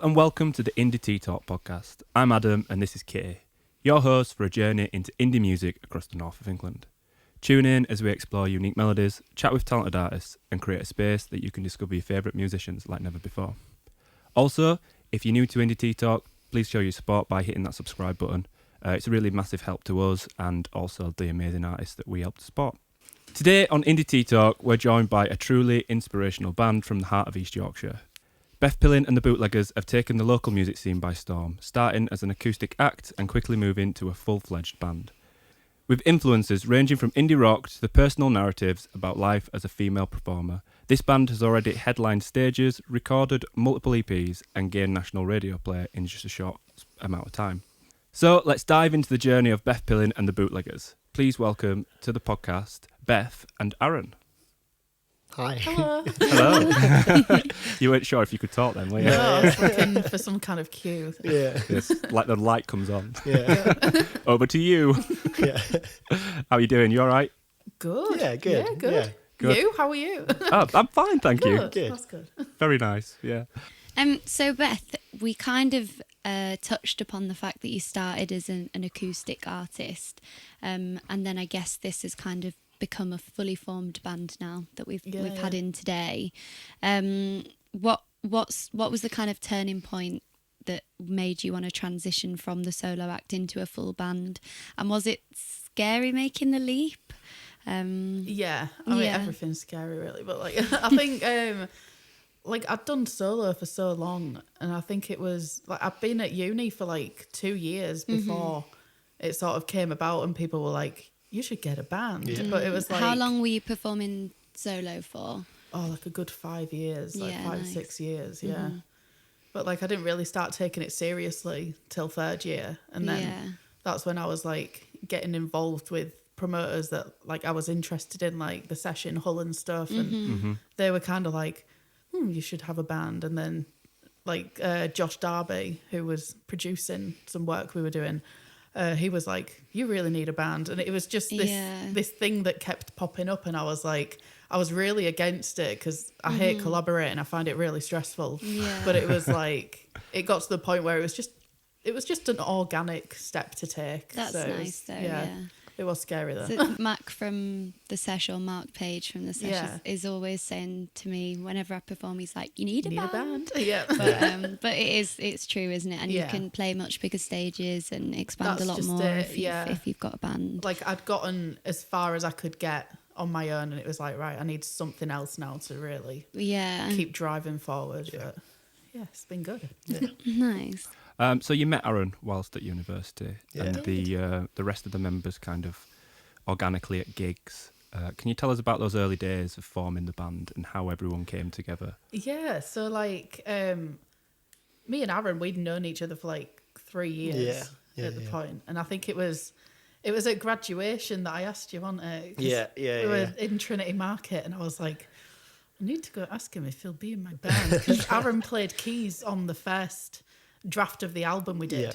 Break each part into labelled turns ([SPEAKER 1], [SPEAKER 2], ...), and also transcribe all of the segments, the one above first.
[SPEAKER 1] and welcome to the Indie Tea Talk podcast. I'm Adam and this is Kitty, your host for a journey into indie music across the north of England. Tune in as we explore unique melodies, chat with talented artists and create a space that you can discover your favourite musicians like never before. Also, if you're new to Indie Tea Talk, please show your support by hitting that subscribe button. It's a really massive help to us and also the amazing artists that we help to support. Today on Indie Tea Talk, we're joined by a truly inspirational band from the heart of East Yorkshire. Beth Pilling and the Bootleggers have taken the local music scene by storm, starting as an acoustic act and quickly moving to a full-fledged band. With influences ranging from indie rock to the personal narratives about life as a female performer, this band has already headlined stages, recorded multiple EPs and gained national radio play in just a short amount of time. So let's dive into the journey of Beth Pilling and the Bootleggers. Please welcome to the podcast, Beth and Aaron.
[SPEAKER 2] Hi.
[SPEAKER 3] Hello.
[SPEAKER 1] Hello. You weren't sure if you could talk then, were you?
[SPEAKER 3] No, I was looking for some kind of cue.
[SPEAKER 2] Yeah.
[SPEAKER 1] Yes, like the light comes on.
[SPEAKER 2] Yeah.
[SPEAKER 1] Over to you.
[SPEAKER 2] Yeah.
[SPEAKER 1] How are you doing? You all right?
[SPEAKER 3] Good.
[SPEAKER 2] Yeah, good.
[SPEAKER 3] Yeah, good.
[SPEAKER 2] Yeah.
[SPEAKER 1] Good.
[SPEAKER 3] You? How are you?
[SPEAKER 1] Oh, I'm fine, thank you.
[SPEAKER 3] Good.
[SPEAKER 2] Good.
[SPEAKER 3] That's good.
[SPEAKER 1] Very nice, yeah.
[SPEAKER 4] So Beth, we kind of touched upon the fact that you started as an acoustic artist, and then I guess this has kind of become a fully formed band now that we've had in today. What was the kind of turning point that made you want to transition from the solo act into a full band, and was it scary making the leap?
[SPEAKER 3] Yeah. I mean, everything's scary, really. But, I think, I'd done solo for so long. And I think it was, I'd been at uni for, 2 years before it sort of came about and people were like, you should get a band. Yeah. But it was
[SPEAKER 4] How long were you performing solo for?
[SPEAKER 3] Oh, a good 5 years. 6 years, yeah.
[SPEAKER 4] Mm-hmm.
[SPEAKER 3] But, I didn't really start taking it seriously till third year. And then that's when I was, getting involved with promoters that I was interested in, the Sesh in Hull and stuff, and they were kind of like, you should have a band. And then Josh Darby, who was producing some work we were doing, he was like, you really need a band. And it was just this thing that kept popping up, and I was really against it because I hate collaborating. I find it really stressful. But it was it got to the point where it was just an organic step to take.
[SPEAKER 4] That's nice though, yeah.
[SPEAKER 3] It was scary though.
[SPEAKER 4] So Mac from the Sesh, or Mark Page from the Sesh, is always saying to me whenever I perform, he's like, you need a band.
[SPEAKER 3] Yeah.
[SPEAKER 4] But it's true, isn't it? And you can play much bigger stages and expand a lot more if you've got a band.
[SPEAKER 3] I'd gotten as far as I could get on my own, and it was right, I need something else now to really keep driving forward. Yeah. But it's been good. Yeah.
[SPEAKER 4] Nice.
[SPEAKER 1] So you met Aaron whilst at university, and the rest of the members kind of organically at gigs. Can you tell us about those early days of forming the band and how everyone came together?
[SPEAKER 3] Yeah, so me and Aaron, we'd known each other for 3 years at the point, and I think it was at graduation that I asked you, wasn't it? We were in Trinity Market, and I was like, I need to go ask him if he'll be in my band, because Aaron played keys on the first draft of the album we did,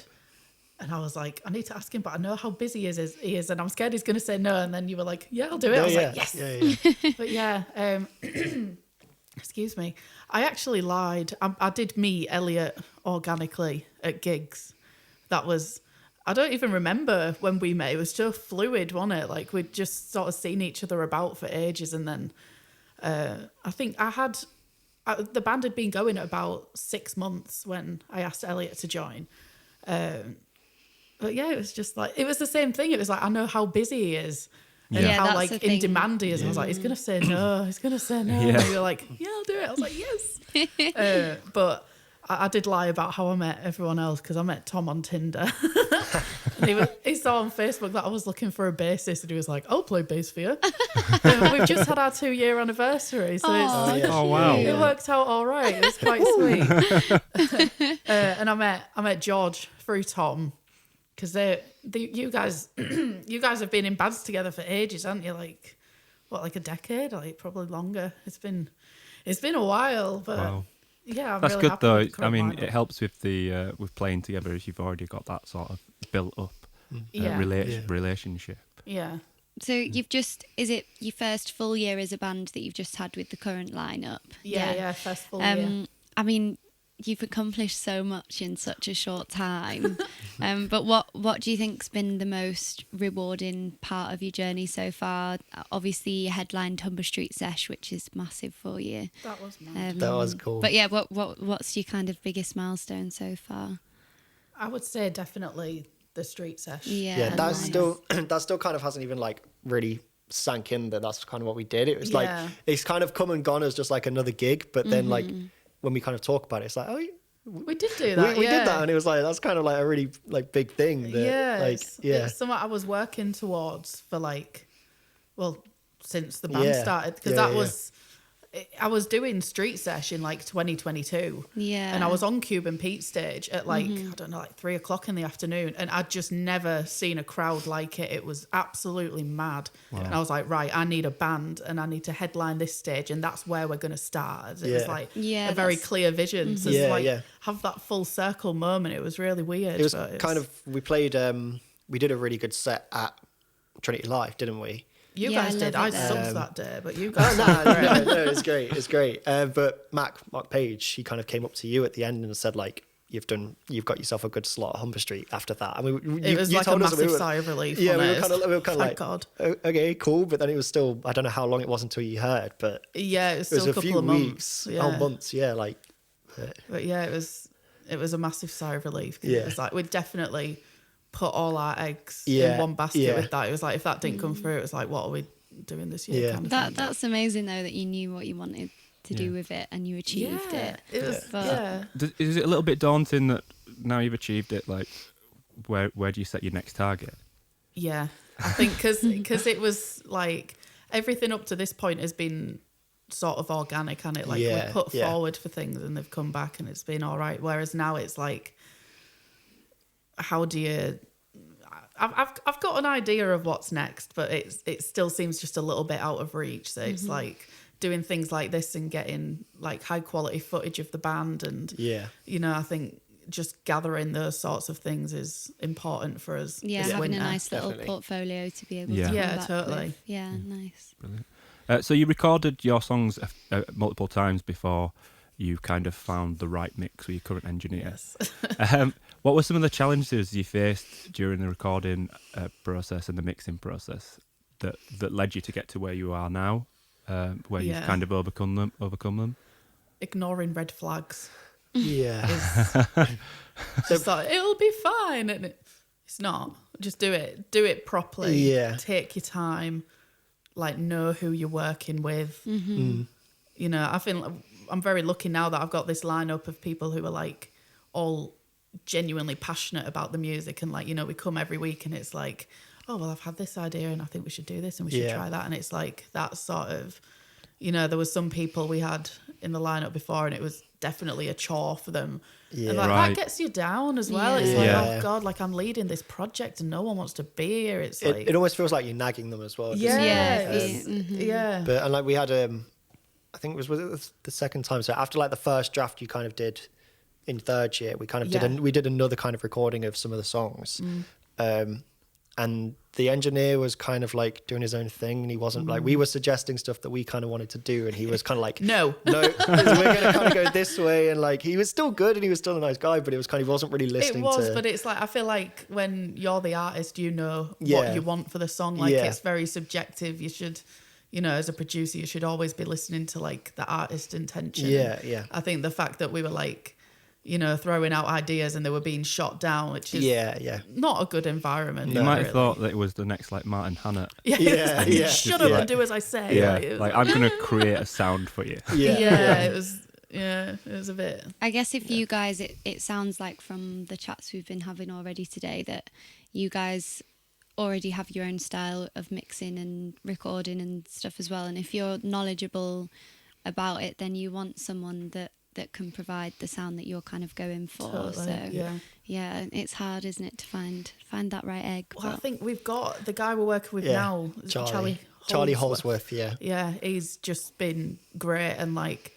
[SPEAKER 3] and I was like, I need to ask him, but I know how busy he is, and I'm scared he's going to say no. And then you were like, I'll do it. I was like, yes. But excuse me, I actually lied. I did meet Elliot organically at gigs. I don't even remember when we met. It was so fluid, wasn't it? We'd just sort of seen each other about for ages, and then I think the band had been going at about 6 months when I asked Elliot to join. But it was just it was the same thing. It was I know how busy he is and how in demand he is. I was like, he's going to say no. He's going to say no. And you were like, yeah, I'll do it. I was like, yes. But I did lie about how I met everyone else, because I met Tom on Tinder. He saw on Facebook that I was looking for a bassist, and he was like, I'll play bass for you. We've just had our 2-year anniversary, so
[SPEAKER 1] oh wow,
[SPEAKER 3] it worked out all right. It was quite sweet. And I met George through Tom, because you guys have been in bands together for ages, haven't you? A decade, probably longer. It's been a while, but. Wow. Yeah,
[SPEAKER 1] that's
[SPEAKER 3] really
[SPEAKER 1] good though.
[SPEAKER 3] I mean,
[SPEAKER 1] it helps with the with playing together, as you've already got that sort of built up relationship.
[SPEAKER 3] Yeah.
[SPEAKER 4] So you've just, is it your first full year as a band that you've just had with the current lineup?
[SPEAKER 3] Yeah, first full year.
[SPEAKER 4] I mean, you've accomplished so much in such a short time. But what do you think's been the most rewarding part of your journey so far? Obviously, you headlined Humber Street Sesh, which is massive for you.
[SPEAKER 3] That was mad.
[SPEAKER 2] That was cool.
[SPEAKER 4] But yeah, what's your kind of biggest milestone so far?
[SPEAKER 3] I would say definitely the Street Sesh.
[SPEAKER 4] Yeah,
[SPEAKER 2] that's still kind of hasn't even like really sank in that that's kind of what we did. It was like it's kind of come and gone as just like another gig, but then like when we kind of talk about it, it's like, oh,
[SPEAKER 3] we did do that.
[SPEAKER 2] We did that, and it was like that's kind of like a really like big thing. That,
[SPEAKER 3] it's something I was working towards for since the band started, because that was. I was doing Street Sesh in like 2022.
[SPEAKER 4] Yeah.
[SPEAKER 3] And I was on Cube and Pete's stage at like, I don't know, like 3:00 in the afternoon. And I'd just never seen a crowd like it. It was absolutely mad. Wow. And I was like, right, I need a band and I need to headline this stage. And that's where we're going to start. It was like a very clear vision. So have that full circle moment. It was really weird.
[SPEAKER 2] It was we played, we did a really good set at Trinity Live, didn't we?
[SPEAKER 3] You guys did. I sucked that day, but you guys.
[SPEAKER 2] No, it's great. It's great. But Mark Page, he kind of came up to you at the end and said like, "You've got yourself a good slot at Humber Street." After that, I mean,
[SPEAKER 3] it was like a massive sigh of relief.
[SPEAKER 2] Yeah, we were kind of like,
[SPEAKER 3] God.
[SPEAKER 2] Okay, cool. But then it was still, I don't know how long it was until you heard, but
[SPEAKER 3] yeah, it was still a couple of months.
[SPEAKER 2] Months. Yeah, like.
[SPEAKER 3] But yeah, it was a massive sigh of relief. Yeah, it was like we'd definitely put all our eggs in one basket with that. It was like, if that didn't come through, it was like, what are we doing this year?
[SPEAKER 2] Yeah.
[SPEAKER 3] Kind of
[SPEAKER 4] that's amazing though, that you knew what you wanted to do with it and you achieved it.
[SPEAKER 3] It was,
[SPEAKER 1] Is it a little bit daunting that now you've achieved it? Like, where do you set your next target?
[SPEAKER 3] Yeah, I think because it was like everything up to this point has been sort of organic, and it like we put forward for things and they've come back and it's been all right. Whereas now it's like, how do you? I've got an idea of what's next, but it still seems just a little bit out of reach. So it's like doing things like this and getting like high quality footage of the band, and I think just gathering those sorts of things is important for us.
[SPEAKER 4] Yeah,
[SPEAKER 3] this
[SPEAKER 4] having
[SPEAKER 3] winter.
[SPEAKER 4] a nice little portfolio to be able to come back
[SPEAKER 3] totally
[SPEAKER 4] with. Yeah, nice.
[SPEAKER 1] Brilliant. So you recorded your songs multiple times before you kind of found the right mix with your current engineer.
[SPEAKER 3] Yes.
[SPEAKER 1] What were some of the challenges you faced during the recording process and the mixing process that led you to get to where you are now, where you've kind of overcome them? Ignoring
[SPEAKER 3] red flags.
[SPEAKER 2] Yeah.
[SPEAKER 3] Just like, it'll be fine. And it's not. Just do it properly.
[SPEAKER 2] Yeah.
[SPEAKER 3] Take your time. Like, know who you're working with. I feel I'm very lucky now that I've got this lineup of people who are like all genuinely passionate about the music, and like, we come every week and it's like, oh well, I've had this idea and I think we should do this and we should try that, and it's like that sort of, there was some people we had in the lineup before and it was definitely a chore for them, and like that gets you down as well. It's like, oh god, like I'm leading this project and no one wants to be here. It's like
[SPEAKER 2] it almost feels like you're nagging them as well.
[SPEAKER 3] Yeah.
[SPEAKER 2] But and like we had I think was it the second time, so after like the first draft you kind of did in third year, we kind of we did another kind of recording of some of the songs, and the engineer was kind of like doing his own thing, and he wasn't like, we were suggesting stuff that we kind of wanted to do, and he was kind of like, no, we're going to kind of go this way, and like he was still good and he was still a nice guy, but it was kind of, he wasn't really listening.
[SPEAKER 3] But it's like, I feel like when you're the artist, what you want for the song. Like it's very subjective. You should, as a producer, you should always be listening to like the artist intention.
[SPEAKER 2] Yeah.
[SPEAKER 3] I think the fact that we were like, throwing out ideas and they were being shot down, which is not a good environment.
[SPEAKER 1] You might have thought that it was the next like Martin Hannett.
[SPEAKER 3] Shut up and do as I say.
[SPEAKER 1] Yeah, like I'm going to create a sound for you.
[SPEAKER 3] It was a bit.
[SPEAKER 4] I guess if you guys, it sounds like from the chats we've been having already today that you guys already have your own style of mixing and recording and stuff as well. And if you're knowledgeable about it, then you want someone that can provide the sound that you're kind of going for.
[SPEAKER 3] Totally,
[SPEAKER 4] so it's hard, isn't it, to find that right egg.
[SPEAKER 3] Well, I think we've got the guy we're working with now, Charlie
[SPEAKER 2] Holsworth.
[SPEAKER 3] He's just been great, and like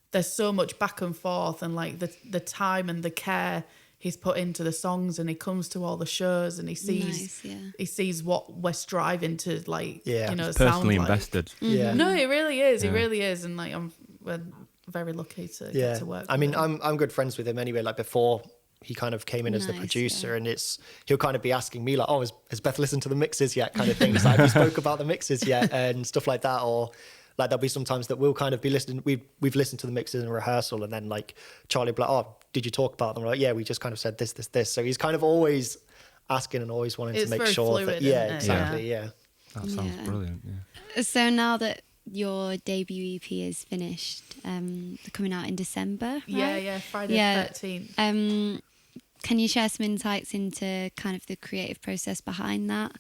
[SPEAKER 3] there's so much back and forth, and like the time and the care he's put into the songs, and he comes to all the shows and he sees what we're striving to like,
[SPEAKER 1] he's
[SPEAKER 3] sound
[SPEAKER 1] personally
[SPEAKER 3] like.
[SPEAKER 1] invested.
[SPEAKER 3] No, he really is. He really is, and like we're very lucky to get to work.
[SPEAKER 2] I mean,
[SPEAKER 3] with him.
[SPEAKER 2] I'm good friends with him anyway. Like before he kind of came in as the producer, and he'll kind of be asking me like, "Oh, has Beth listened to the mixes yet?" kind of things. Like, have you spoke about the mixes yet and stuff like that, or like there'll be some times that we'll kind of be listening. We've listened to the mixes in rehearsal, and then like Charlie will be like, "Oh, did you talk about them?" We're like, "Yeah, we just kind of said this." So he's kind of always asking and always wanting to make sure
[SPEAKER 3] fluid,
[SPEAKER 2] that exactly.
[SPEAKER 1] That sounds brilliant. Yeah.
[SPEAKER 4] So now that your debut EP is finished, they're coming out in December, right?
[SPEAKER 3] Friday 13th.
[SPEAKER 4] Can you share some insights into kind of the creative process behind that,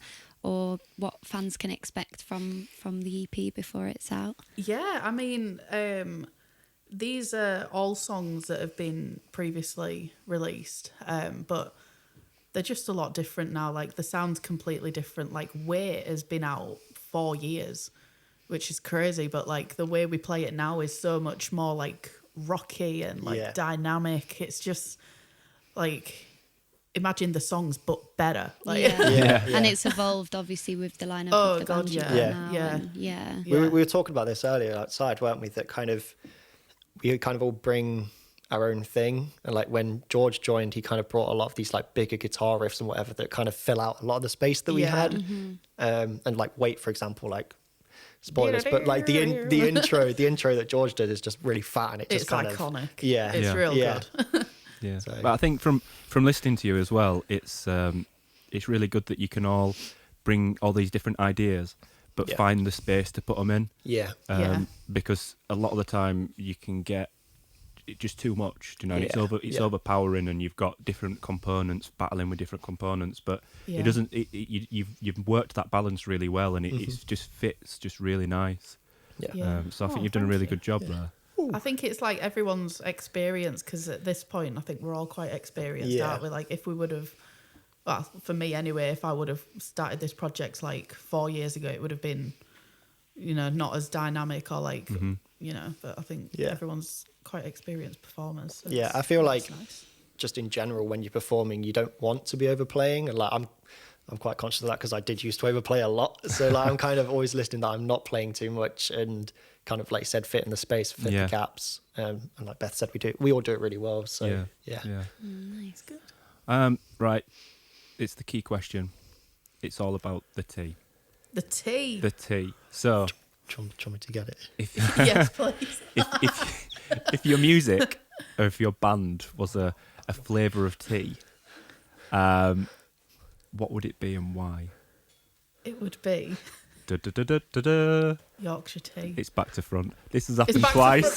[SPEAKER 4] or what fans can expect from the EP before it's out?
[SPEAKER 3] Yeah, I mean, these are all songs that have been previously released, but they're just a lot different now. Like, the sound's completely different. Like, Wait has been out 4 years, which is crazy, but like the way we play it now is so much more like rocky and like dynamic. It's just like, imagine the songs but better. Like,
[SPEAKER 4] and it's evolved obviously with the lineup of the band.
[SPEAKER 2] We were talking about this earlier outside, weren't we? That kind of we kind of all bring our own thing, and like when George joined, he kind of brought a lot of these like bigger guitar riffs and whatever that kind of fill out a lot of the space that we had. And like Wait, for example, like spoilers, but like the intro that George did is just really fat, and it's kind
[SPEAKER 3] iconic.
[SPEAKER 2] It's
[SPEAKER 3] real good.
[SPEAKER 1] So. But I think from listening to you as well, it's really good that you can all bring all these different ideas, but find the space to put them in. Because a lot of the time you can get just too much, you know. And it's overpowering, and you've got different components battling with different components, but it doesn't. You've worked that balance really well, and it just fits just really nice. So I think you've done a really good job there.
[SPEAKER 3] I think it's like everyone's experience, because at this point I think we're all quite experienced, aren't we? Like, if we would have, well, for me anyway, if I would have started this project like 4 years ago, it would have been, you know, not as dynamic or like, you know, but I think everyone's quite experienced performers. So
[SPEAKER 2] I feel like just in general, when you're performing, you don't want to be overplaying, and like I'm quite conscious of that because I did used to overplay a lot. So like I'm kind of always listening that I'm not playing too much, and kind of like you said, fit in the space, fit the gaps. And like Beth said, we all do it really well. So
[SPEAKER 3] nice, good.
[SPEAKER 1] Right, it's the key question. It's all about the tea.
[SPEAKER 3] The tea.
[SPEAKER 1] The tea. So,
[SPEAKER 2] do you want me to get it?
[SPEAKER 3] Yes, please.
[SPEAKER 1] if your music or if your band was a flavour of tea, what would it be and why?
[SPEAKER 3] It would be Yorkshire tea.
[SPEAKER 1] It's back to front. This has happened twice.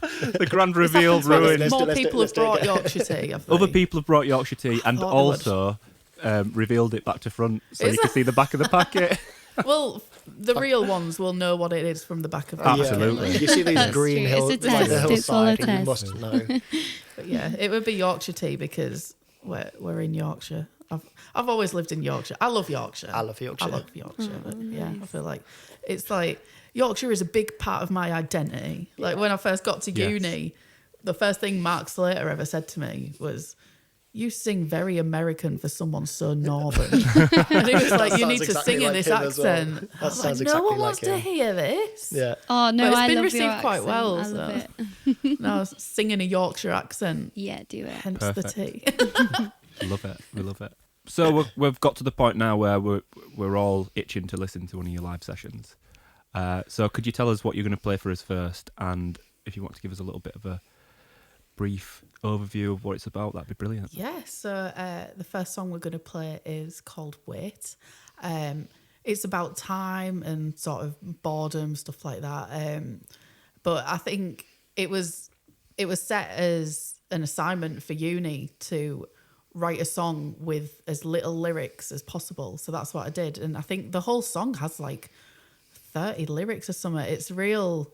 [SPEAKER 1] The grand reveal ruined.
[SPEAKER 3] More people have brought Yorkshire tea.
[SPEAKER 1] Other people have brought Yorkshire tea and also revealed it back to front, so you can see the back of the packet.
[SPEAKER 3] Well, the real ones will know what it is from the back of the
[SPEAKER 1] Absolutely.
[SPEAKER 2] You see these green hills,
[SPEAKER 4] it's
[SPEAKER 2] like the hillside, and you
[SPEAKER 4] test.
[SPEAKER 2] must know.
[SPEAKER 3] But yeah, it would be Yorkshire tea because we're in Yorkshire. I've always lived in Yorkshire. I love Yorkshire.
[SPEAKER 2] I love Yorkshire.
[SPEAKER 3] But I feel like it's like Yorkshire is a big part of my identity. Like when I first got to uni, the first thing Mark Slater ever said to me was, "You sing very American for someone so northern." And he was like, "You need to sing in this accent."
[SPEAKER 2] That sounds exactly
[SPEAKER 3] no one
[SPEAKER 2] like
[SPEAKER 3] wants to hear this.
[SPEAKER 2] Yeah.
[SPEAKER 4] Oh no,
[SPEAKER 3] but it's
[SPEAKER 4] I
[SPEAKER 3] been
[SPEAKER 4] love
[SPEAKER 3] received
[SPEAKER 4] your
[SPEAKER 3] quite
[SPEAKER 4] accent.
[SPEAKER 3] well.
[SPEAKER 4] I love it.
[SPEAKER 3] Now singing a Yorkshire accent.
[SPEAKER 4] Yeah, do it.
[SPEAKER 3] Hence
[SPEAKER 1] Perfect.
[SPEAKER 3] the tea.
[SPEAKER 1] Love it. We love it. So we've got to the point now where we're all itching to listen to one of your live sessions. So could you tell us what you're going to play for us first, and if you want to give us a little bit of a brief overview of what it's about, that'd be brilliant.
[SPEAKER 3] Yeah, so the first song we're going to play is called Wait. It's about time and sort of boredom, stuff like that. But I think it was set as an assignment for uni to write a song with as little lyrics as possible. So that's what I did. And I think the whole song has like 30 lyrics or something. It's real...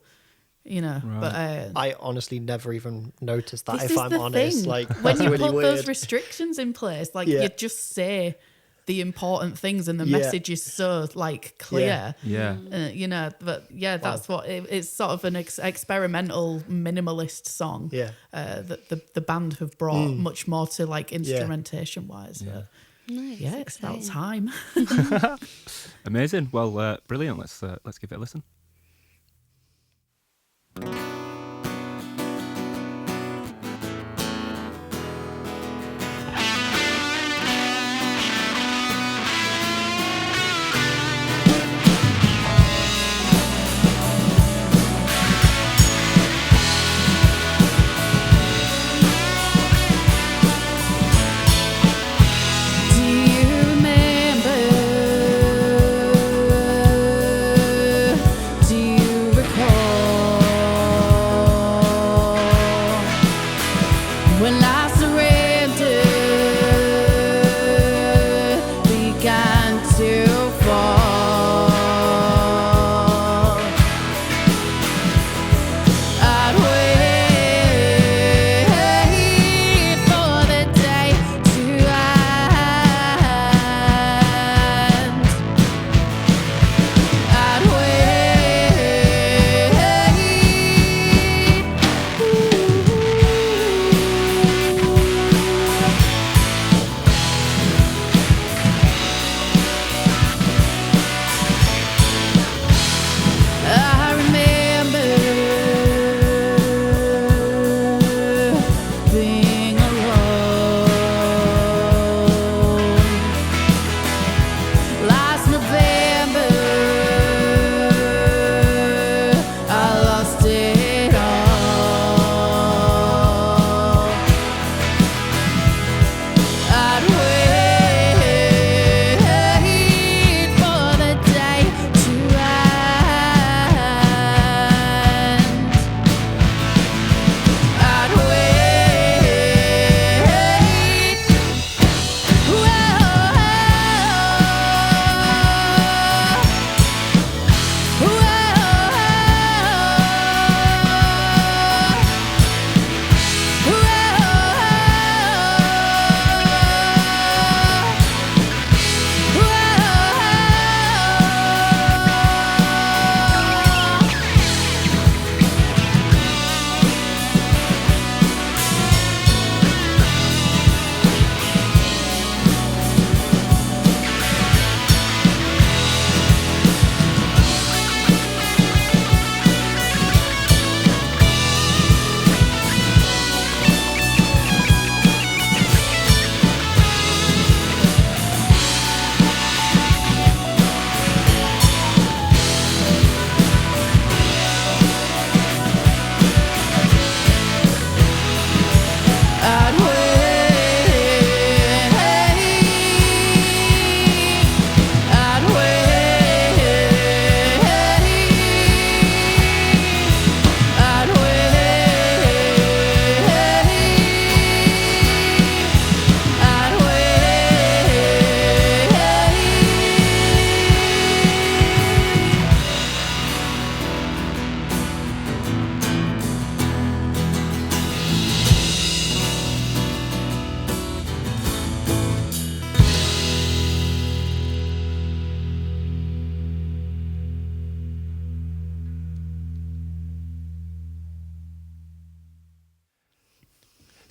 [SPEAKER 3] You know,
[SPEAKER 1] right.
[SPEAKER 3] But
[SPEAKER 2] I honestly never even noticed that.
[SPEAKER 3] this
[SPEAKER 2] If
[SPEAKER 3] is
[SPEAKER 2] I'm
[SPEAKER 3] the
[SPEAKER 2] honest,
[SPEAKER 3] thing.
[SPEAKER 2] like
[SPEAKER 3] when you
[SPEAKER 2] really
[SPEAKER 3] put
[SPEAKER 2] weird.
[SPEAKER 3] those restrictions in place, like you just say the important things, and the message is so like clear.
[SPEAKER 1] Yeah.
[SPEAKER 3] You know, but that's what it's sort of an experimental minimalist song.
[SPEAKER 2] Yeah.
[SPEAKER 3] That the band have brought much more to like instrumentation wise.
[SPEAKER 1] Yeah.
[SPEAKER 4] Nice.
[SPEAKER 3] Yeah, it's about time.
[SPEAKER 1] Amazing. Well, brilliant. Let's give it a listen.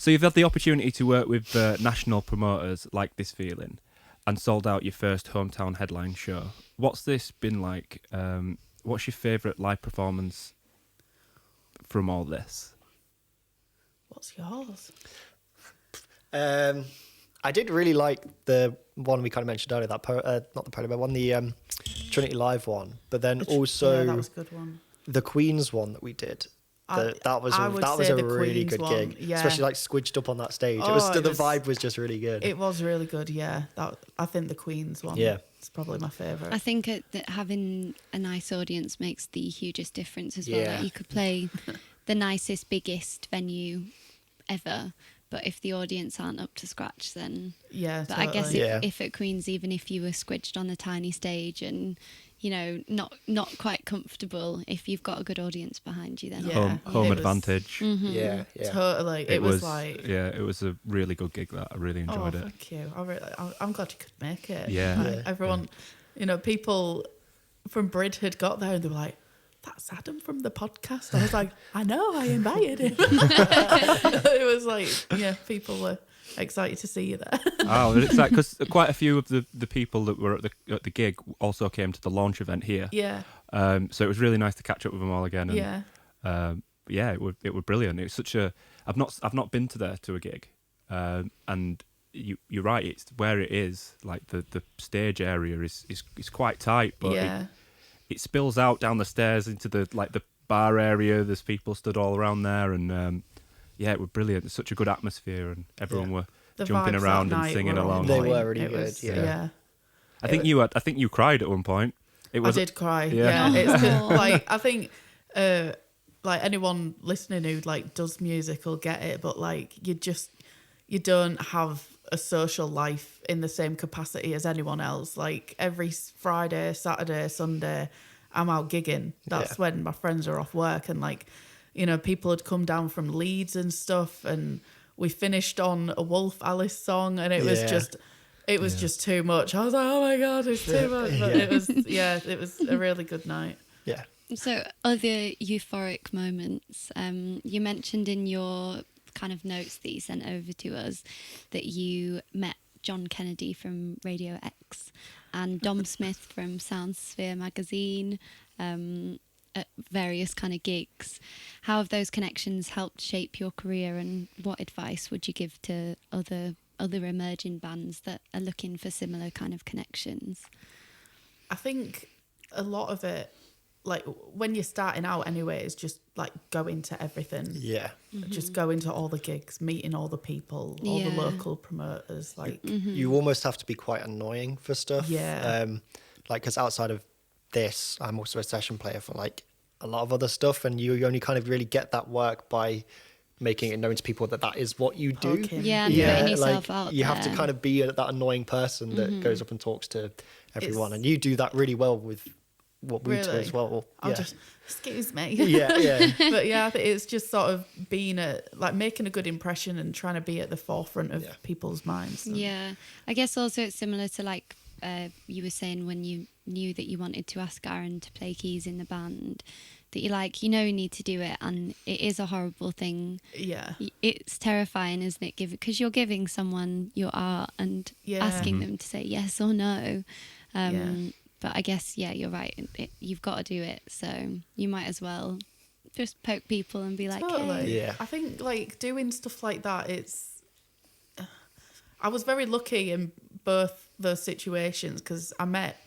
[SPEAKER 1] So you've had the opportunity to work with national promoters like This Feeling and sold out your first hometown headline show. What's this been like? What's your favourite live performance from all this?
[SPEAKER 3] What's yours?
[SPEAKER 2] I did really like the one we kind of mentioned earlier, that not the Polo one, the Trinity Live one, but then also
[SPEAKER 3] that was a good one.
[SPEAKER 2] The Queen's one that we did. That was a really good gig, especially like squidged up on that stage. The vibe was just really good.
[SPEAKER 3] It was really good, yeah. I think the Queen's one, it's probably my favourite.
[SPEAKER 4] I think that having a nice audience makes the hugest difference as well. Like you could play the nicest, biggest venue ever, but if the audience aren't up to scratch, then but totally. I guess if at Queen's, even if you were squidged on a tiny stage and not quite comfortable, if you've got a good audience behind you, then
[SPEAKER 1] home advantage.
[SPEAKER 2] Yeah,
[SPEAKER 3] totally. It was like
[SPEAKER 1] it was a really good gig. That I really enjoyed it.
[SPEAKER 3] Thank you. I'm glad you could make it.
[SPEAKER 1] Everyone,
[SPEAKER 3] people from Brid had got there and they were like, "That's Adam from the podcast." I was like, "I know, I invited him." It was like, people were excited to see you there.
[SPEAKER 1] It's like because quite a few of the people that were at the gig also came to the launch event here. So it was really nice to catch up with them all again. And, it was brilliant. It was such a I've not been to a gig, and you're right. It's where it is. Like the stage area is quite tight, but it spills out down the stairs into the bar area. There's people stood all around there, and it was brilliant. It's such a good atmosphere, and everyone were jumping around and singing along.
[SPEAKER 2] They were really good.
[SPEAKER 1] I think you cried at one point.
[SPEAKER 3] I did cry. It's like I think anyone listening who does music will get it, but you don't have a social life in the same capacity as anyone else. Like every Friday, Saturday, Sunday, I'm out gigging. That's when my friends are off work, and people had come down from Leeds and stuff, and we finished on a Wolf Alice song, and it was just too much. I was like, oh my God, it's too much. But it was a really good night.
[SPEAKER 2] Yeah.
[SPEAKER 4] So other euphoric moments, you mentioned in your kind of notes that you sent over to us that you met John Kennedy from Radio X and Dom Smith from Soundsphere magazine, at various kind of gigs. How have those connections helped shape your career, and what advice would you give to other emerging bands that are looking for similar kind of connections?
[SPEAKER 3] I think a lot of it, when you're starting out anyway, is just going to everything. Just going to all the gigs, meeting all the people, all the local promoters.
[SPEAKER 2] You almost have to be quite annoying for stuff. Because outside of this, I'm also a session player for a lot of other stuff, and you only kind of really get that work by making it known to people that is what you do.
[SPEAKER 4] Putting yourself out
[SPEAKER 2] you
[SPEAKER 4] there.
[SPEAKER 2] have to kind of be that annoying person that goes up and talks to everyone, and you do that really well with what we do as well.
[SPEAKER 3] I'll just, excuse me. But I think it's just sort of being making a good impression and trying to be at the forefront of people's minds.
[SPEAKER 4] I guess also it's similar to you were saying when you knew that you wanted to ask Aaron to play keys in the band, that you need to do it, and it is a horrible thing. It's terrifying, isn't it? Because you're giving someone your art and asking them to say yes or no. But I guess you're right. You've got to do it, so you might as well just poke people and be like, hey.
[SPEAKER 3] I think doing stuff like that, I was very lucky in both those situations, because I met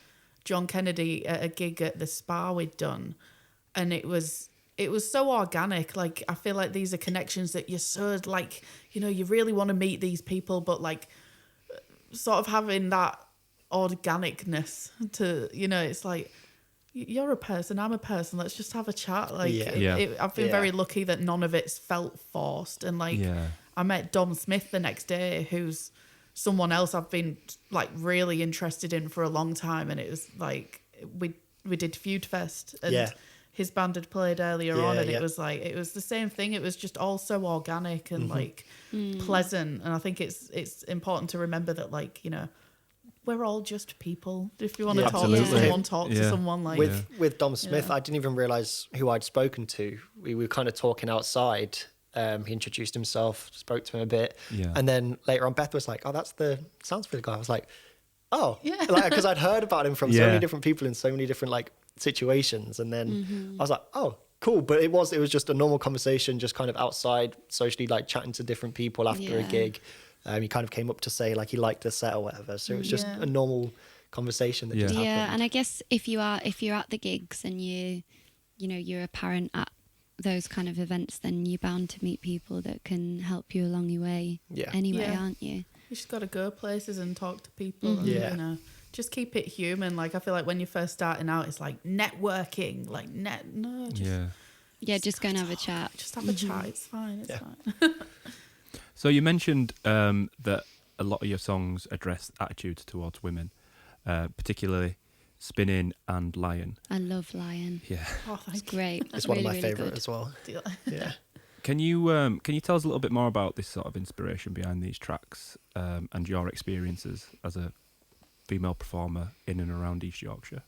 [SPEAKER 3] John Kennedy at a gig at the spa we'd done, and it was so organic. I feel like these are connections that you're so you really want to meet these people, but sort of having that organicness to it's you're a person, I'm a person, let's just have a chat. I've been very lucky that none of it's felt forced, and I met Dom Smith the next day, who's someone else I've been really interested in for a long time, and it was we did Feud Fest, and his band had played earlier on, and it was the same thing. It was just all so organic and pleasant, and I think it's important to remember that we're all just people. If you want to talk to someone, talk to someone.
[SPEAKER 2] With Dom Smith, I didn't even realise who I'd spoken to. We were kind of talking outside, He introduced himself, spoke to him a bit.
[SPEAKER 1] Yeah.
[SPEAKER 2] And then later on, Beth was like, oh, that's the sounds for the guy. I was like, oh,
[SPEAKER 3] Yeah.
[SPEAKER 2] like, because I'd heard about him from so many different people in so many different like situations. And then I was like, oh, cool. But it was just a normal conversation, just kind of outside, socially, like chatting to different people after a gig. He kind of came up to say like he liked the set or whatever. So it was just a normal conversation that just happened.
[SPEAKER 4] Yeah, and I guess if you're at the gigs and you're a parent at those kind of events, then you're bound to meet people that can help you along your way anyway, aren't you?
[SPEAKER 3] You just got to go places and talk to people. And, you know, just keep it human. Like, I feel like when you're first starting out, it's like networking. Like,
[SPEAKER 4] just go and have a chat.
[SPEAKER 3] Just have a chat. It's fine. It's fine.
[SPEAKER 1] So you mentioned that a lot of your songs address attitudes towards women, particularly Spinning and Lion.
[SPEAKER 4] I love Lion.
[SPEAKER 1] Yeah.
[SPEAKER 3] Oh,
[SPEAKER 4] it's great.
[SPEAKER 2] It's
[SPEAKER 4] really,
[SPEAKER 2] one of my
[SPEAKER 4] really
[SPEAKER 2] favourite
[SPEAKER 4] good.
[SPEAKER 2] as well. Yeah.
[SPEAKER 1] Can you tell us a little bit more about this sort of inspiration behind these tracks and your experiences as a female performer in and around East Yorkshire?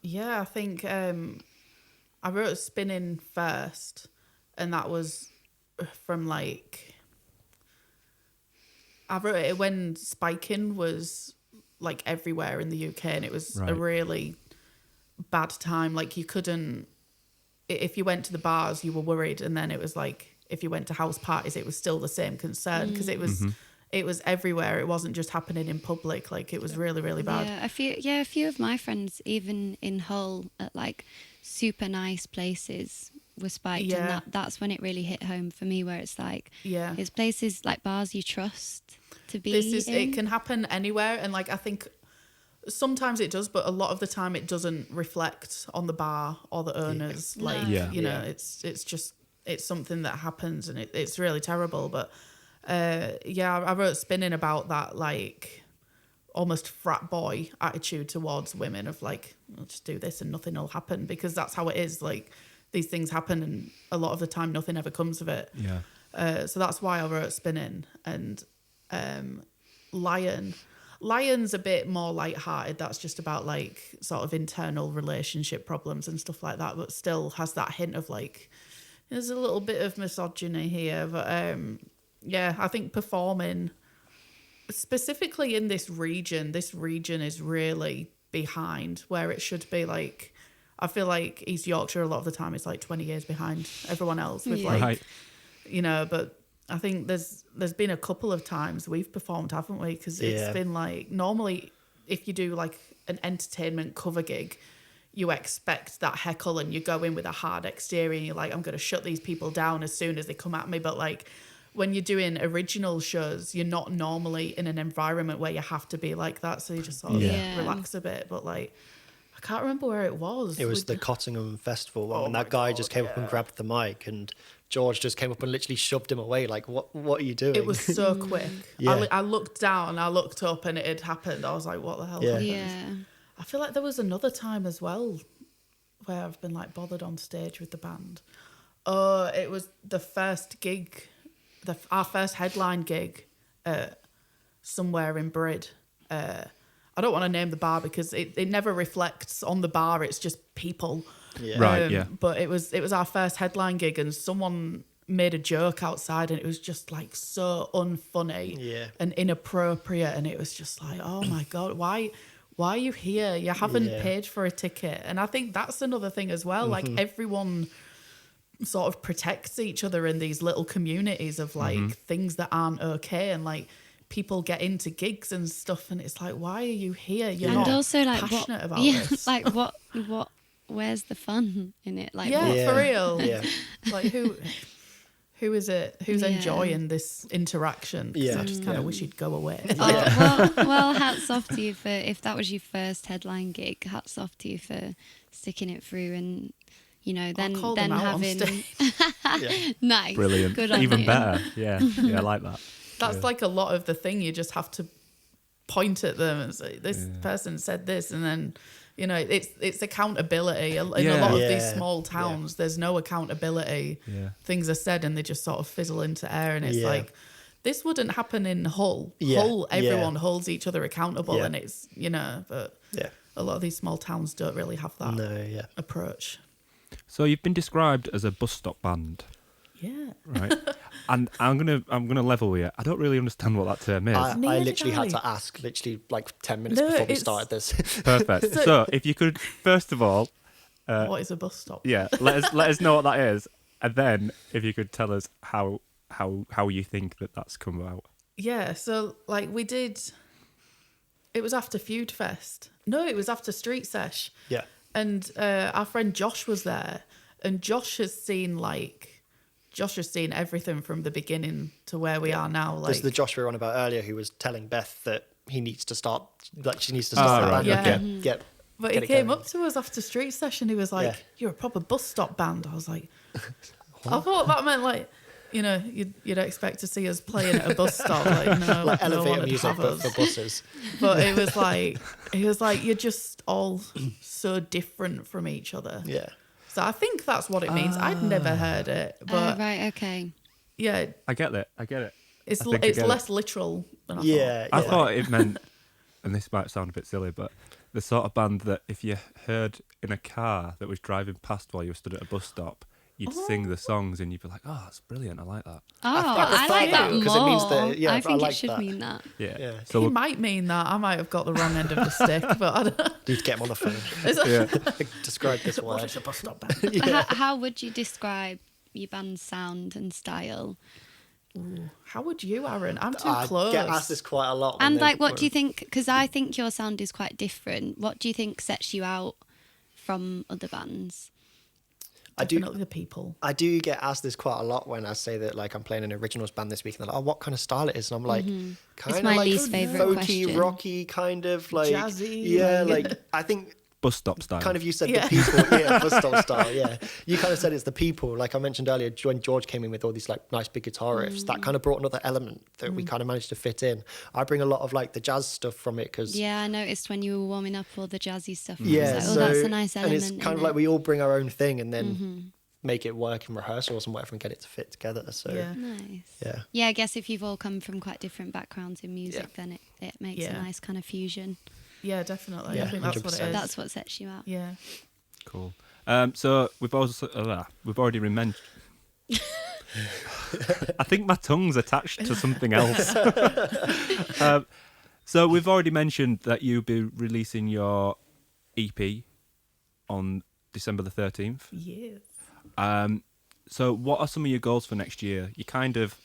[SPEAKER 3] Yeah, I think I wrote Spinning first, and that was from like... I wrote it when spiking was like everywhere in the UK, and it was a really bad time. Like, you couldn't... If you went to the bars, you were worried, and then it was like if you went to house parties, it was still the same concern because it was everywhere. It wasn't just happening in public. Like, it was really, really bad.
[SPEAKER 4] Yeah, a few of my friends, even in Hull, at like super nice places, were spiked, and that's when it really hit home for me, where it's like, it's places like bars you trust to be in.
[SPEAKER 3] It can happen anywhere, and like I think sometimes it does, but a lot of the time it doesn't reflect on the bar or the owners. It's something that happens, and it's really terrible. But I wrote Spinning about that, like, almost frat boy attitude towards women of like, I'll just do this and nothing will happen, because that's how it is. Like, these things happen, and a lot of the time nothing ever comes of it. So that's why I wrote Spinning. And Lion's a bit more lighthearted. That's just about like sort of internal relationship problems and stuff like that, but still has that hint of like, there's a little bit of misogyny here. But I think performing specifically in this region is really behind where it should be. Like, I feel like East Yorkshire a lot of the time is like 20 years behind everyone else with but I think there's been a couple of times we've performed, haven't we? Because it's been like, normally if you do like an entertainment cover gig, you expect that heckle and you go in with a hard exterior and you're like, I'm going to shut these people down as soon as they come at me. But like, when you're doing original shows, you're not normally in an environment where you have to be like that. So you just sort of relax a bit. But like, I can't remember where it was.
[SPEAKER 2] It was the Cottingham Festival one, and that guy just came up and grabbed the mic, and George just came up and literally shoved him away. Like, what are you doing?
[SPEAKER 3] It was so quick. I looked down, I looked up, and it had happened. I was like, what the hell happened?
[SPEAKER 4] Yeah.
[SPEAKER 3] I feel like there was another time as well where I've been like bothered on stage with the band. It was the first gig, our first headline gig somewhere in Brid. I don't want to name the bar because it never reflects on the bar. It's just people. Yeah. But it was our first headline gig, and someone made a joke outside, and it was just like so unfunny and inappropriate. And it was just like, oh my God, why are you here? You haven't paid for a ticket. And I think that's another thing as well. Like, everyone sort of protects each other in these little communities of like things that aren't okay, and like people get into gigs and stuff, and it's like, why are you here? You're
[SPEAKER 4] and
[SPEAKER 3] not
[SPEAKER 4] also like
[SPEAKER 3] passionate about this.
[SPEAKER 4] Like what where's the fun in it? Like
[SPEAKER 3] for real. Like who is it who's enjoying this interaction? I just kind of wish he'd go away.
[SPEAKER 4] Well, hats off to you for, if that was your first headline gig, hats off to you for sticking it through, and then having nice,
[SPEAKER 1] brilliant,
[SPEAKER 4] good on
[SPEAKER 1] even
[SPEAKER 4] you.
[SPEAKER 1] better. Yeah, I like that.
[SPEAKER 3] That's like a lot of the thing. You just have to point at them and say, this person said this, and then it's accountability. In a lot of these small towns, there's no accountability. Things are said and they just sort of fizzle into air, and it's like, this wouldn't happen in Hull. Hull, everyone holds each other accountable, and it's but a lot of these small towns don't really have that approach.
[SPEAKER 1] So you've been described as a bus stop band.
[SPEAKER 3] Yeah.
[SPEAKER 1] Right. And I'm gonna level with you. I don't really understand what that term is.
[SPEAKER 2] I literally had to ask like 10 minutes before we started this.
[SPEAKER 1] Perfect. So if you could first of all,
[SPEAKER 3] what is a bus stop?
[SPEAKER 1] Yeah, let us know what that is, and then if you could tell us how you think that's come about.
[SPEAKER 3] Yeah. So like we did. It was after Feud Fest. No, it was after Street Sesh.
[SPEAKER 2] Yeah.
[SPEAKER 3] And our friend Josh was there, and Josh has seen everything from the beginning to where we are now. Like,
[SPEAKER 2] this is the Josh we were on about earlier, who was telling Beth that she needs to start the band.
[SPEAKER 3] Yeah. But he came up to us after Street Sesh and he was like, "You're a proper bus stop band." I was like, I thought that meant like, you know, you'd expect to see us playing at a bus stop, like, no,
[SPEAKER 2] like
[SPEAKER 3] no
[SPEAKER 2] elevator music, but for buses.
[SPEAKER 3] But it was like, he was like, you're just all so different from each other.
[SPEAKER 2] Yeah.
[SPEAKER 3] So I think that's what it means. I'd never heard it, but
[SPEAKER 4] right, okay.
[SPEAKER 3] Yeah,
[SPEAKER 1] I get it.
[SPEAKER 3] it's less literal than I thought.
[SPEAKER 1] I thought it meant, and this might sound a bit silly, but the sort of band that if you heard in a car that was driving past while you were stood at a bus stop, you'd sing the songs and you'd be like, "Oh, that's brilliant! I like that."
[SPEAKER 4] I like that more.
[SPEAKER 2] Because it means that,
[SPEAKER 4] I think
[SPEAKER 2] like
[SPEAKER 4] it should
[SPEAKER 2] that.
[SPEAKER 4] mean that.
[SPEAKER 1] Yeah.
[SPEAKER 3] So he might mean that. I might have got the wrong end of the stick, but I don't know.
[SPEAKER 2] Need to get him on the phone. Describe this word.
[SPEAKER 3] What is a bus stop band?
[SPEAKER 4] How would you describe your band's sound and style?
[SPEAKER 3] Ooh, how would you, Aaron? I'm too close.
[SPEAKER 2] I get asked this quite a lot.
[SPEAKER 4] And like, what do you think? Because I think your sound is quite different. What do you think sets you out from other bands?
[SPEAKER 3] Definitely the people.
[SPEAKER 2] I do get asked this quite a lot when I say that, like, I'm playing an originals band this week, and they're like, "Oh, what kind of style it is?" And I'm like, kind of
[SPEAKER 4] my
[SPEAKER 2] like
[SPEAKER 4] least favourite
[SPEAKER 2] folky,
[SPEAKER 4] question.
[SPEAKER 2] Rocky, kind of like
[SPEAKER 3] Jazzy.
[SPEAKER 2] Yeah, like I think.
[SPEAKER 1] Bus stop style.
[SPEAKER 2] Kind of, you said the people, bus stop style, yeah. You kind of said it's the people. Like I mentioned earlier, when George came in with all these like nice big guitar riffs, that kind of brought another element that we kind of managed to fit in. I bring a lot of like the jazz stuff from it because
[SPEAKER 4] I noticed when you were warming up all the jazzy stuff.
[SPEAKER 2] Yeah,
[SPEAKER 4] I was like, that's a nice element.
[SPEAKER 2] And it's kind of like we all bring our own thing and then make it work in rehearsals and whatever and get it to fit together. So
[SPEAKER 4] nice. Yeah, I guess if you've all come from quite different backgrounds in music, then it makes a nice kind of fusion.
[SPEAKER 3] Yeah, I think
[SPEAKER 2] 100%.
[SPEAKER 3] that's what it is.
[SPEAKER 4] That's what sets you out.
[SPEAKER 3] Yeah.
[SPEAKER 1] Cool. So we've already mentioned. I think my tongue's attached to something else. So we've already mentioned that you'll be releasing your EP on December the 13th.
[SPEAKER 3] Yes.
[SPEAKER 1] So what are some of your goals for next year? You kind of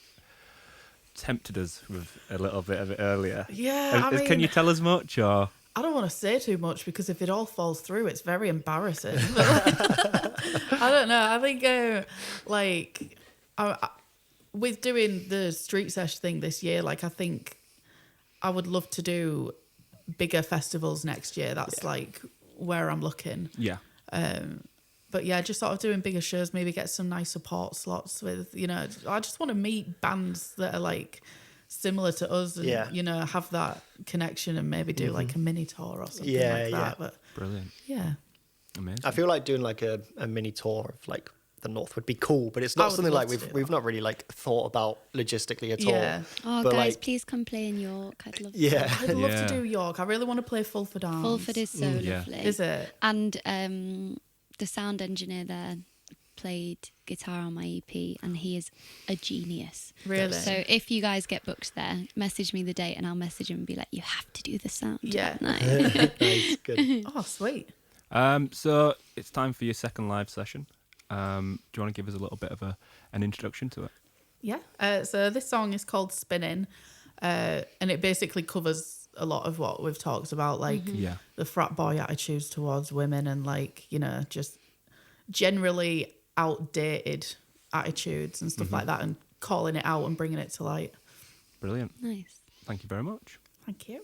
[SPEAKER 1] tempted us with a little bit of it earlier.
[SPEAKER 3] Yeah,
[SPEAKER 1] can you tell us much, or?
[SPEAKER 3] I don't want to say too much because if it all falls through, it's very embarrassing. I don't know. I think with doing the Street Sesh thing this year, like I think I would love to do bigger festivals next year. That's like where I'm looking.
[SPEAKER 1] Yeah.
[SPEAKER 3] But yeah, just sort of doing bigger shows, maybe get some nice support slots with, you know, I just want to meet bands that are like similar to us and, you know, have that connection and maybe do like a mini tour or something like that. But
[SPEAKER 1] brilliant.
[SPEAKER 3] Yeah.
[SPEAKER 1] Amazing.
[SPEAKER 2] I feel like doing like a mini tour of like the North would be cool, but it's not something like we've not really like thought about logistically at all.
[SPEAKER 4] Oh,
[SPEAKER 2] but
[SPEAKER 4] guys,
[SPEAKER 2] like,
[SPEAKER 4] please come play in York. I'd love
[SPEAKER 3] I'd love to do York. I really want to play Fulford Arms.
[SPEAKER 4] Fulford is so lovely.
[SPEAKER 3] Is it?
[SPEAKER 4] And the sound engineer there played guitar on my EP and he is a genius.
[SPEAKER 3] Really?
[SPEAKER 4] So if you guys get booked there, message me the date and I'll message him and be like, you have to do the sound.
[SPEAKER 3] Yeah.
[SPEAKER 2] Nice, good.
[SPEAKER 3] Oh, sweet.
[SPEAKER 1] So it's time for your second live session. Do you want to give us a little bit of an introduction to it?
[SPEAKER 3] Yeah. So this song is called Spinning, and it basically covers a lot of what we've talked about, like the frat boy attitudes towards women and like, you know, just generally outdated attitudes and stuff like that and calling it out and bringing it to light.
[SPEAKER 1] Brilliant.
[SPEAKER 4] Nice.
[SPEAKER 1] Thank you very much.
[SPEAKER 3] Thank you.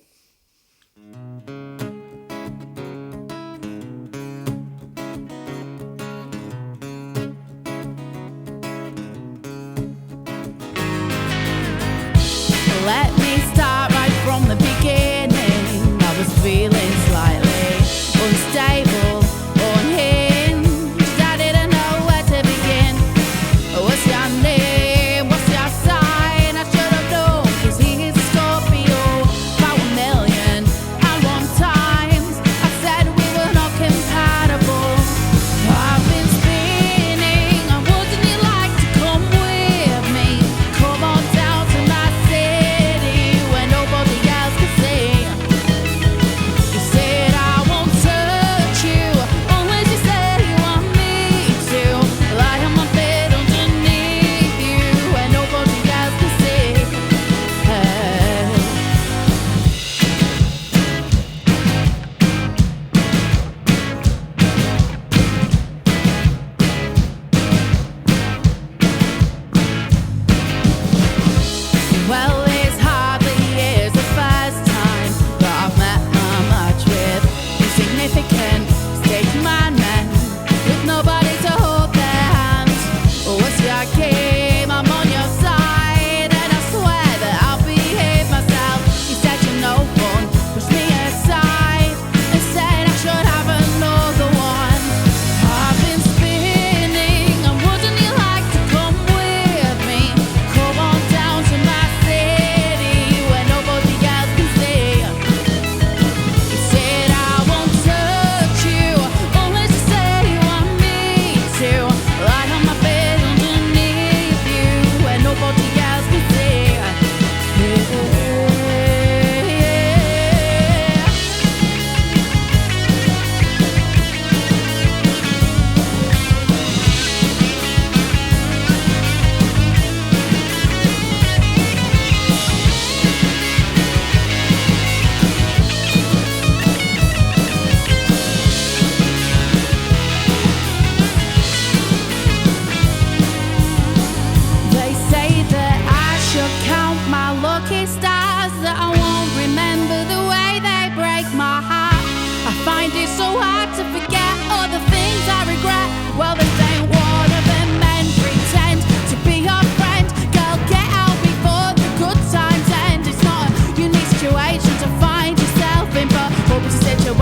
[SPEAKER 5] Let me start right from the beginning. I was feeling slightly unstable, unhinged. I didn't know where to begin. What's your name? What's your sign? I should have known, 'cause he's a Scorpio. About 1,000,000 and one time.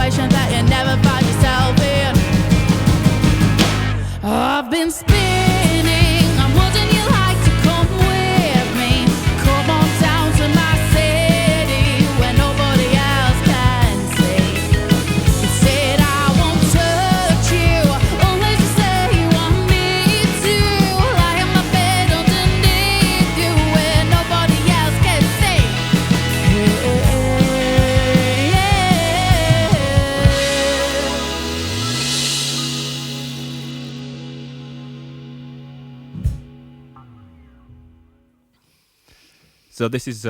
[SPEAKER 5] situation that you never find yourself in. I've been spinning. I'm wondering you'd like to come with me. Come on down to my city where nobody else can see. You said I won't touch you unless you say you want me to. Lie on my bed underneath you where nobody else can see.
[SPEAKER 1] So this is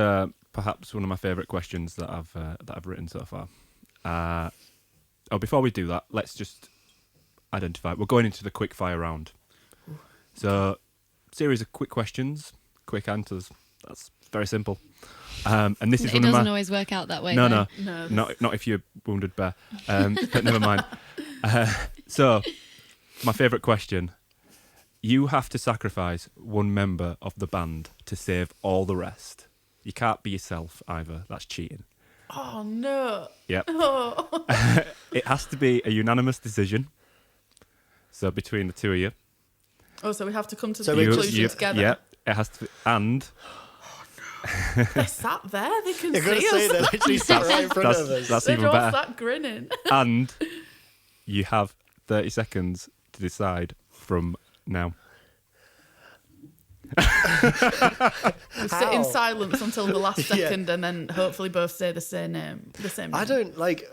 [SPEAKER 1] perhaps one of my favourite questions that I've written so far. Before we do that, let's just identify. We're going into the quick fire round. So, series of quick questions, quick answers. That's very simple. And this is
[SPEAKER 4] It
[SPEAKER 1] one of
[SPEAKER 4] doesn't
[SPEAKER 1] my.
[SPEAKER 4] always work out that way.
[SPEAKER 1] No,
[SPEAKER 4] though.
[SPEAKER 1] not if you're wounded bear. But never mind. So, my favourite question. You have to sacrifice one member of the band to save all the rest. You can't be yourself either. That's cheating.
[SPEAKER 3] Oh, no.
[SPEAKER 1] Yep.
[SPEAKER 3] Oh.
[SPEAKER 1] It has to be a unanimous decision. So between the two of you.
[SPEAKER 3] Oh, so we have to come to
[SPEAKER 2] So
[SPEAKER 3] the
[SPEAKER 2] we
[SPEAKER 3] conclusion together.
[SPEAKER 1] Yeah, it has to be. And
[SPEAKER 3] They're sat there. They can
[SPEAKER 2] You're going
[SPEAKER 3] see
[SPEAKER 2] to say
[SPEAKER 3] us.
[SPEAKER 2] they're literally sat right in front of us.
[SPEAKER 1] that's
[SPEAKER 3] They're
[SPEAKER 1] even
[SPEAKER 3] all
[SPEAKER 1] better.
[SPEAKER 3] sat grinning.
[SPEAKER 1] And you have 30 seconds to decide from now.
[SPEAKER 3] We sit in
[SPEAKER 2] How?
[SPEAKER 3] silence until the last
[SPEAKER 2] Yeah.
[SPEAKER 3] second, and then hopefully both say the same name.
[SPEAKER 2] I don't like.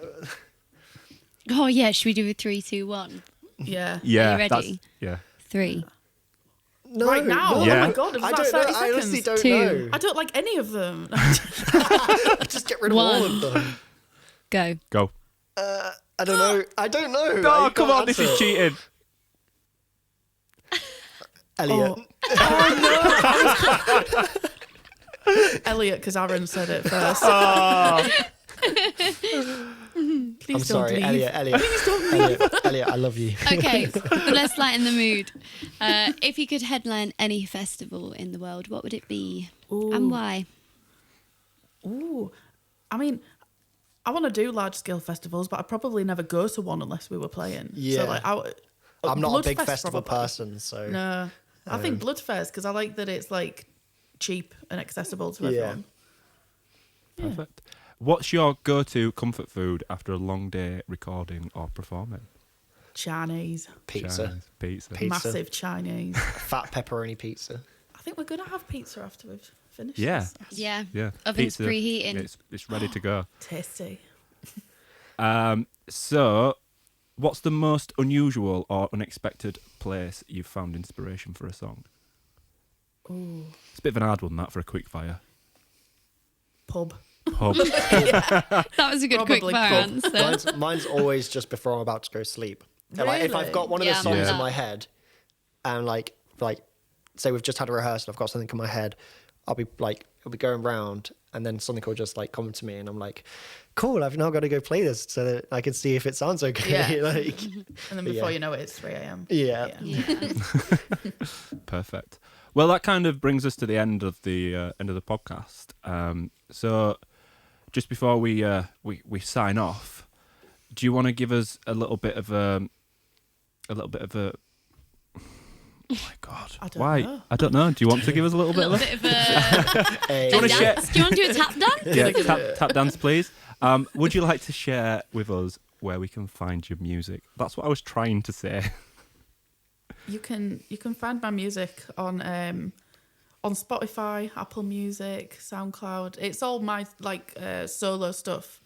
[SPEAKER 4] Oh yeah, should we do a 3, 2, 1?
[SPEAKER 3] Yeah.
[SPEAKER 1] Yeah,
[SPEAKER 4] Are you ready?
[SPEAKER 1] that's- yeah.
[SPEAKER 4] 3.
[SPEAKER 2] No,
[SPEAKER 3] Right now?
[SPEAKER 2] no.
[SPEAKER 1] Yeah.
[SPEAKER 3] Oh my god! It was
[SPEAKER 2] I
[SPEAKER 3] about
[SPEAKER 2] don't
[SPEAKER 3] 30
[SPEAKER 2] know. I honestly
[SPEAKER 3] seconds.
[SPEAKER 2] don't
[SPEAKER 4] 2.
[SPEAKER 2] know.
[SPEAKER 3] I don't like any of them.
[SPEAKER 2] Just get rid of all of them.
[SPEAKER 4] Go.
[SPEAKER 1] Go.
[SPEAKER 2] I don't know. I don't know.
[SPEAKER 1] Oh,
[SPEAKER 2] I
[SPEAKER 1] come
[SPEAKER 2] can't
[SPEAKER 1] on, this
[SPEAKER 2] answer
[SPEAKER 1] is
[SPEAKER 2] it.
[SPEAKER 1] cheating.
[SPEAKER 2] Elliot.
[SPEAKER 3] Elliot, because Aaron said it first.
[SPEAKER 1] Oh,
[SPEAKER 3] Please
[SPEAKER 2] I'm
[SPEAKER 3] don't
[SPEAKER 2] sorry,
[SPEAKER 3] leave.
[SPEAKER 2] Elliot. Elliot, I love you.
[SPEAKER 4] Okay, let's lighten the mood. If you could headline any festival in the world, what would it be and why?
[SPEAKER 3] Ooh. I mean, I want to do large scale festivals, but I'd probably never go to one unless we were playing.
[SPEAKER 2] Yeah.
[SPEAKER 3] So like,
[SPEAKER 2] I'm not a big
[SPEAKER 3] Bloodfest
[SPEAKER 2] festival
[SPEAKER 3] probably.
[SPEAKER 2] person, so
[SPEAKER 3] No. I think Bloodfest, because I like that it's like cheap and accessible to
[SPEAKER 2] Yeah.
[SPEAKER 3] everyone.
[SPEAKER 1] perfect. What's your go-to comfort food after a long day recording or performing?
[SPEAKER 3] Chinese.
[SPEAKER 2] pizza,
[SPEAKER 1] Chinese, pizza.
[SPEAKER 2] Pizza.
[SPEAKER 3] Massive Chinese.
[SPEAKER 2] fat pepperoni pizza.
[SPEAKER 3] I think we're going to have pizza after we've finished
[SPEAKER 1] Yeah.
[SPEAKER 3] this.
[SPEAKER 4] Yeah.
[SPEAKER 1] Yeah.
[SPEAKER 4] Oven's
[SPEAKER 1] Pizza,
[SPEAKER 4] preheating.
[SPEAKER 1] It's ready to go.
[SPEAKER 3] Tasty.
[SPEAKER 1] So, what's the most unusual or unexpected place you've found inspiration for a song?
[SPEAKER 3] Ooh.
[SPEAKER 1] It's a bit of an hard one, that, for a quick fire.
[SPEAKER 3] Pub.
[SPEAKER 1] Pub.
[SPEAKER 4] That was a good quick
[SPEAKER 3] Probably
[SPEAKER 4] fire
[SPEAKER 3] pub.
[SPEAKER 4] answer.
[SPEAKER 2] Mine's always just before I'm about to go to sleep. Like if I've
[SPEAKER 3] Really?
[SPEAKER 2] got one of
[SPEAKER 4] Yeah,
[SPEAKER 2] the
[SPEAKER 4] I'm
[SPEAKER 2] songs
[SPEAKER 1] like
[SPEAKER 2] in my
[SPEAKER 4] that.
[SPEAKER 2] head, and like say we've just had a rehearsal, I've got something in my head, I'll be going round, and then something will just like come to me, and I'm like, cool, I've now got to go play this so that I can see if it sounds okay.
[SPEAKER 3] Yeah.
[SPEAKER 2] like,
[SPEAKER 3] And then
[SPEAKER 2] Yeah.
[SPEAKER 3] before you know it, it's 3 a.m.
[SPEAKER 2] yeah.
[SPEAKER 4] Yeah.
[SPEAKER 1] Perfect. Well, that kind of brings us to the end of the podcast. So, just before we sign off, do you want to give us a little bit of a? Oh my God!
[SPEAKER 3] I don't
[SPEAKER 1] Why?
[SPEAKER 3] know.
[SPEAKER 1] I don't know. Do you want to give us a little
[SPEAKER 4] A
[SPEAKER 1] bit
[SPEAKER 4] little
[SPEAKER 1] of a?
[SPEAKER 4] bit of a,
[SPEAKER 2] Hey.
[SPEAKER 1] Do you wanna share-
[SPEAKER 4] dance. Do you want to do a tap dance?
[SPEAKER 1] Yeah, tap dance, please. Would you like to share with us where we can find your music? That's what I was trying to say.
[SPEAKER 3] You can find my music on Spotify, Apple Music, SoundCloud. It's all my solo stuff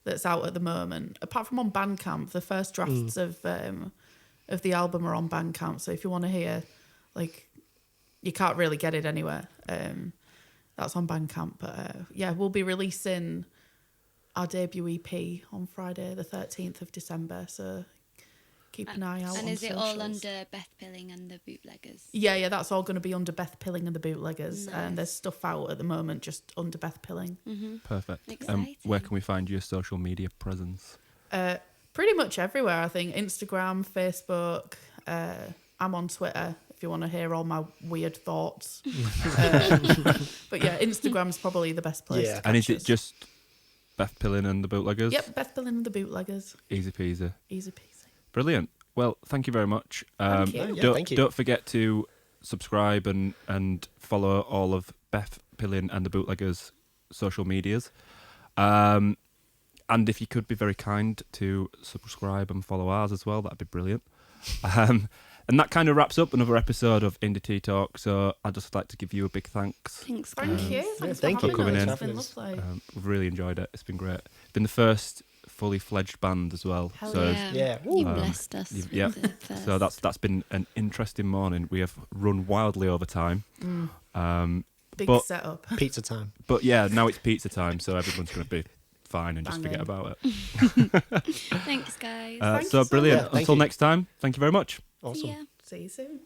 [SPEAKER 3] that's out at the moment. Apart from on Bandcamp, the first drafts of the album are on Bandcamp. So if you want to hear, you can't really get it anywhere. That's on Bandcamp. But we'll be releasing our debut EP on Friday, the 13th of December. So keep an eye out.
[SPEAKER 4] And
[SPEAKER 3] on
[SPEAKER 4] is it all
[SPEAKER 3] socials.
[SPEAKER 4] under Beth Pilling and the Bootleggers?
[SPEAKER 3] Yeah, that's all going to be under Beth Pilling and the Bootleggers.
[SPEAKER 4] Nice.
[SPEAKER 3] And there's stuff out at the moment just under Beth Pilling.
[SPEAKER 1] Perfect.
[SPEAKER 4] Exciting.
[SPEAKER 1] Where can we find your social media presence?
[SPEAKER 3] Pretty much everywhere, I think. Instagram, Facebook. I'm on Twitter if you want to hear all my weird thoughts. But yeah, Instagram's probably the best place.
[SPEAKER 2] Yeah.
[SPEAKER 3] to
[SPEAKER 1] And is
[SPEAKER 3] catch
[SPEAKER 1] it
[SPEAKER 3] us.
[SPEAKER 1] just Beth Pilling and the Bootleggers.
[SPEAKER 3] Yep, Beth Pilling and the Bootleggers.
[SPEAKER 1] Easy peasy.
[SPEAKER 3] Easy peasy.
[SPEAKER 1] Brilliant. Well, thank you very much.
[SPEAKER 3] Thank you.
[SPEAKER 2] Thank you.
[SPEAKER 1] Don't forget to subscribe and follow all of Beth Pilling and the Bootleggers' social medias. And if you could be very kind to subscribe and follow ours as well, that'd be brilliant. And that kind of wraps up another episode of Indie Tea Talk. So I'd just like to give you a big thanks.
[SPEAKER 4] Thanks,
[SPEAKER 3] Thank
[SPEAKER 4] guys.
[SPEAKER 3] you. Thanks for
[SPEAKER 1] you. Coming in.
[SPEAKER 3] It's been lovely.
[SPEAKER 1] We've really enjoyed it. It's been great. Been the first fully fledged band as well.
[SPEAKER 3] Hell
[SPEAKER 1] so
[SPEAKER 3] yeah.
[SPEAKER 4] You blessed us.
[SPEAKER 1] yeah.
[SPEAKER 4] with the first.
[SPEAKER 1] So that's been an interesting morning. We have run wildly over time.
[SPEAKER 3] Big
[SPEAKER 1] but-
[SPEAKER 3] setup.
[SPEAKER 2] Pizza time.
[SPEAKER 1] But yeah, now it's pizza time, so everyone's going to be fine and just forget
[SPEAKER 3] Banging.
[SPEAKER 1] about it.
[SPEAKER 4] Thanks, guys.
[SPEAKER 3] Thank
[SPEAKER 1] So
[SPEAKER 3] you so
[SPEAKER 1] brilliant.
[SPEAKER 2] much. Thank
[SPEAKER 1] Until
[SPEAKER 2] you.
[SPEAKER 1] next time, thank you very much.
[SPEAKER 2] Awesome.
[SPEAKER 4] See ya.
[SPEAKER 3] See you soon.